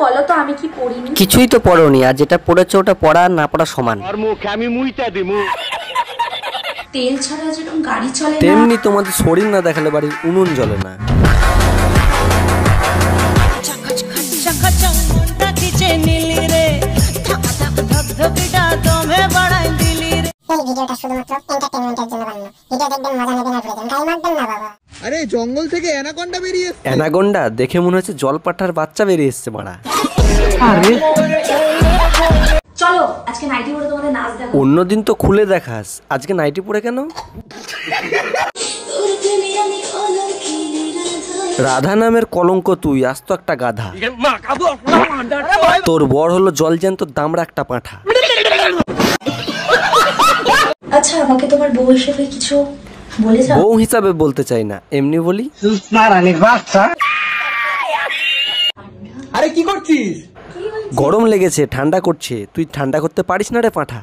বলো তো আমি কি পড়িনি? কিছুই তো পড়োনি, আর যেটা পড়েছো ওটা পড়া আর না পড়া সমান। তেল ছাড়া যেরকম গাড়ি চলে না, তেমনি তোমাদের শরীর না দেখালে বাড়ির উনুন জ্বলে না। ভিডিওটা শুধুমাত্র এন্টারটেইনমেন্টের জন্য বানানো। ভিডিও দেখবেন, মজা নেবেন আর ভুলে যাবেন। গায়ে মারবেন না বাবা। আরে জঙ্গল থেকে অ্যানাকোন্ডা বেরিয়ে এসেছে। অ্যানাকোন্ডা দেখে মনে হচ্ছে জলপাঠার বাচ্চা বেরিয়ে এসেছে মারা। আরে চলো আজকে নাইটি পরে তোমাদের নাচ দেখাবো। অন্যদিন তো খুলে দেখাস, আজকে নাইটি পরে কেন? রাধা নামের কলঙ্ক তুই, আজ তো একটা গাধা। তোর বর হলো জলজ্যান্ত দামড়া একটা পাঁঠা। আচ্ছা আমাকে তোমার বউ হিসেবে কিছু বলে যাও। বউ হিসাবে বলতে চাই না, এমনি বলি। আরে কি করছিস? গরম লেগেছে, ঠান্ডা করছে। তুই ঠান্ডা করতে পারিস না রে পাঁঠা।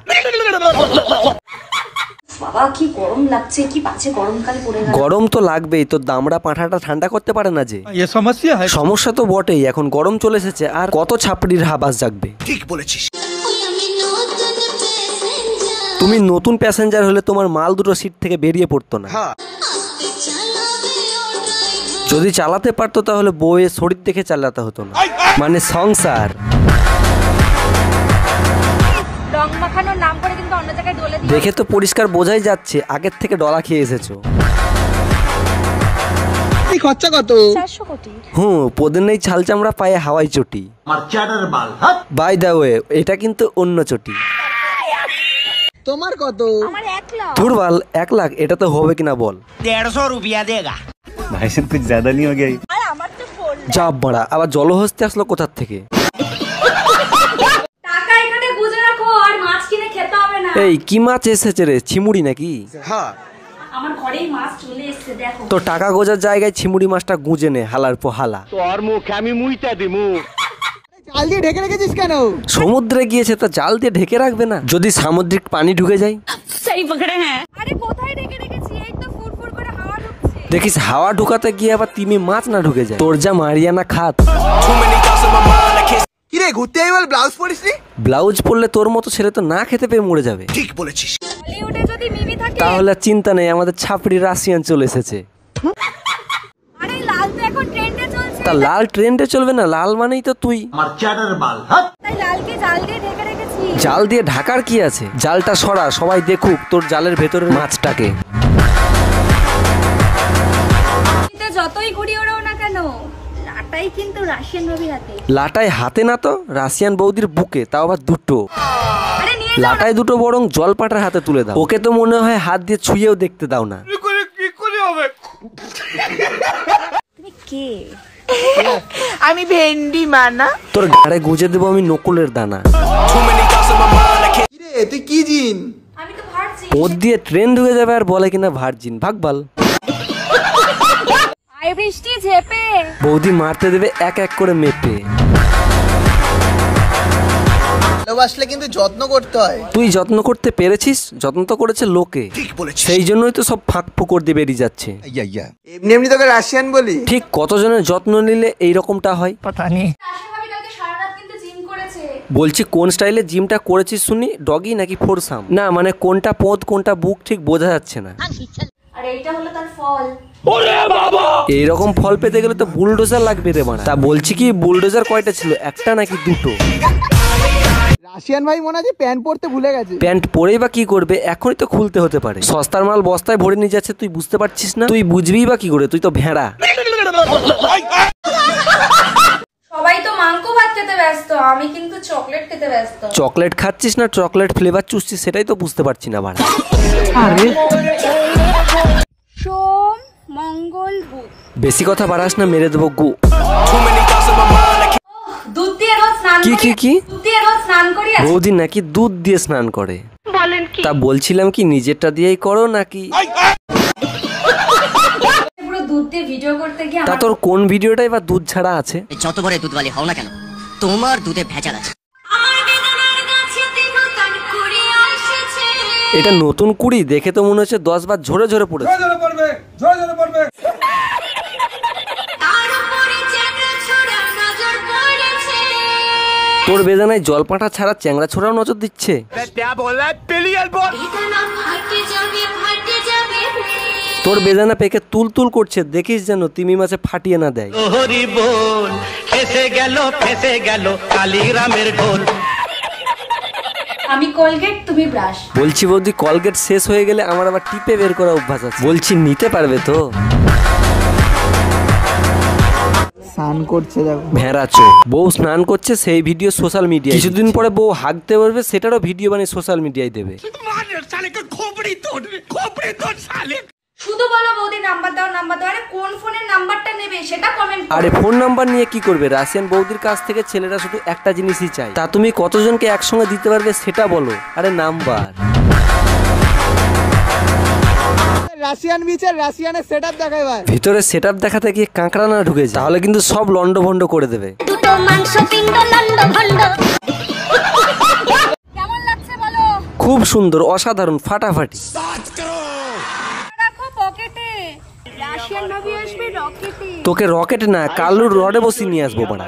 বাবা কি গরম লাগছে, কি বাজে গরমকালে পড়ে গেল। গরম তো লাগবেই, তোর দামড়া পাঁঠাটা ঠান্ডা করতে পারে না যে। সমস্যা তো বটেই, এখন গরম চলে এসেছে, আর কত ছাপড়ির হাবাস জাগবে। ঠিক বলেছিস। তুমি নতুন প্যাসেঞ্জার হলে তোমার মাল দুটো সিট থেকে বেরিয়ে পড়তো না। যদি চালাতে পারতো তাহলে বউয়ের শরীর দেখে চালাতে হতো না, মানে সংসার। দেখে তো পরিষ্কার বোঝাই যাচ্ছে আগের থেকে ডলা খেয়ে এসেছো। খরচা কত? 400 কোটি। পদের নেই ছাল চামড়া, পায়ে হাওয়াই চটি। বাই দা ওয়ে, এটা কিন্তু অন্য চটি। তোমার কত? আমার 1 লাখ। দুর্বল 1 লাখ, এটা তো হবে কিনা বল। 150 रुपया देगा। भाई साहब कुछ ज्यादा नहीं हो गया? আর আমার তো 4 লাখ। চাপ বাড়া, আবার জলহস্তি আসলো কোথার থেকে? টাকা এখানে গুজে রাখো, আর মাছ কিনে খেতে হবে না। এই কি মাছ এসেছে রে, ছিমুড়ি নাকি? হ্যাঁ আমার ঘরেই মাছ চলে এসেছে, দেখো। তো টাকা গোজার জায়গায় ছিমুড়ি মাছটা গুঁজে নে, হালার পো হালা। জাল দিয়ে ঢেকে রেখেছিস কেন? সমুদ্রে গিয়েছে তা জাল দিয়ে ঢেকে রাখবে না? যদি সামুদ্রিক পানি ঢুকে যায়? সেই পকড়ে হ্যাঁ। আরে কোথায় রেখে রেখেছি, এই তো ফুরফুর করে হাওয়া ঢুকছে। দেখিস হাওয়া ঢুকাতে গিয়ে আবার তিমি মাছ না ঢুকে যায়। তোর যা মারিয়ানা খাত। কি রে, ঘুরতে আই বল ব্লাউজ পরিসনি? ব্লাউজ পরলে তোর মতো ছেলে তো না খেতে পেয়ে মরে যাবে। ঠিক বলেছিস। বলিউডে যদি মিমি থাকে তাহলে চিন্তা নেই, আমাদের ছাপড়ি রাশিয়ান চলে এসেছে। আরে লাল তো এখন ট্রেন্ডে চলছে। তা লাল ট্রেন্ডে চলবে না? লাল মানেই তো তুই। তাই লালকে জাল দিয়ে ঢেকে রেখেছি। জাল দিয়ে ঢাকার কি আছে? জালটা সরা, সবাই দেখুক তোর জালের ভেতরের মাছটাকে। যতই ঘুরি ওড়াও না কেন, লাটাই কিন্তু রাশিয়ান ভাবির হাতে। লাটাই হাতে না তো, রাশিয়ান বৌদির বুকে, তাও আবার দুটো। আরে নিয়ে লাটাই দুটো বরং জলপাটার হাতে তুলে দাও। ওকে তো মনে হয় হাত দিয়ে ছুঁয়েও দেখতে দাও না। তুমি কে? আমি ভেন্ডি মানা। তোর গাড়ে গুজে দেবো আমি নকুলের দানা। কি রে, তুই কি জিন? আমি তো ভার্জিন। ওর দিয়ে ট্রেন ঢুকে যাবে আর বলে কিনা ভার্জিন। ভাগবাল। আই বৃষ্টি ঝেপে। বৌদি মারতে দেবে এক এক করে মেপে। ভালোবাসলে কিন্তু যত্ন করতে হয়। তুই যত্ন করতে পেরেছিস? যত্ন তো করেছে লোকে। সেই জন্যই তো সব ফাঁক ফুকর দিয়ে বেরিয়ে যাচ্ছে। এমনি এমনি তোকে রাশিয়ান বলি। ঠিক কতজনের যত্ন নিলে এইরকমটা হয়? রাশিয়ান ভাবি কালকে সারা রাত কিন্তু জিম করেছে। বলছি কোন স্টাইলে জিমটা করেছিস শুনি? ডগি নাকি ফোরসাম? না মানে কোনটা পোদ কোনটা বুক ঠিক বোঝা যাচ্ছে না। আর এইটা হলো তার ফল। এইরকম ফল পেতে গেলে তো বুলডোজার লাগবে রে বাড়া। তা বলছি কি, বুলডোজার কয়টা ছিল? একটা নাকি দুটো? রাশিয়ান ভাই মনে হয় প্যান্ট পরতে ভুলে গেছে। প্যান্ট পরেই বা কি করবে? এখনই তো খুলতে হতে পারে। সস্তার মাল বস্তায় ভরে নিয়ে যাচ্ছে, তুই বুঝতে পারছিস না? তুই বুঝবি বা কি করে? তুই তো ভেড়া। সবাই তো মাংস ভাত খেতে ব্যস্ত, আমি কিন্তু চকলেট খেতে ব্যস্ত। চকলেট খাচ্ছিস না চকলেট ফ্লেভার চুষছিস সেটাই তো বুঝতে পারছি না বাড়া। সোম মঙ্গল বুধ। বেশি কথা বাড়াস না, মেরে দেবো গু। দুধ দিয়ে রোজ স্নান কি কি কি? দুধ দিয়ে রোজ স্নান করি। বৌদি নাকি দুধ দিয়ে স্নান করে? বলেন কি? তা বলছিলাম কি নিজেরটা দিয়েই করো নাকি? পুরো দুধ দিয়ে ভিডিও করতে গিয়ে তা তোর কোন ভিডিওটাই বা দুধ ছাড়া আছে? যত বড় দুধওয়ালি হও না কেন, তোমার দুধে ভেজাল আছে। এটা নতুন কুড়ি, দেখে তো মনে হচ্ছে 10 বার ঝরে ঝরে পড়েছে। তোর বেদনায় জলপাঁটা ছাড়া চ্যাংড়া ছোড়াও নজর দিচ্ছে। তোর বেদনা পেকে তুল তুল করছে, দেখিস যেন তিমি মাছে ফাটিয়ে না দেয়। আমি কোলগেট, তুমি ব্রাশ। বলছি বৌদি, কলগেট শেষ হয়ে গেলে আমার আবার টিপে বের করা অভ্যাস আছে। বলছি নিতে পারবে তো? স্নান করছে দেখো। ভেড়াচো বউ স্নান করছে, সেই ভিডিও সোশ্যাল মিডিয়ায়। কিছুদিন পরে বউ হাগতে পারবে, সেটারও ভিডিও বানিয়ে সোশ্যাল মিডিয়ায় দেবে। শুধু বলো বৌদি নাম্বার দাও, নাম্বার দাও। আরে কোন ফোনের নাম্বারটা নেবে সেটা কমেন্ট করো। আরে ফোন নাম্বার নিয়ে কি করবে? রাশিয়ান বৌদির কাছ থেকে ছেলেরা শুধু একটা জিনিসই চায়, তা তুমি কতজনকে একসঙ্গে দিতে পারবে সেটা বলো। আরে নাম্বার। রাশিয়ান বিচের রাশিয়ানের সেটআপ দেখাই ভাই। ভিতরে সেটআপ দেখাতে গিয়ে কাঁকড়া না ঢুকে যায়, তাহলে কিন্তু সব লন্ড ভন্ড করে দেবে। দুটো মাংস পিণ্ড লন্ড ভন্ড। কেমন লাগছে বলো? খুব সুন্দর, অসাধারণ, ফাটাফাটি। রাখো পকেটে। রাশিয়ান ভাবি আসবে রকেটে। তোকে রকেট না, কালুর রডে বসিয়ে নিয়ে আসবো বাড়া।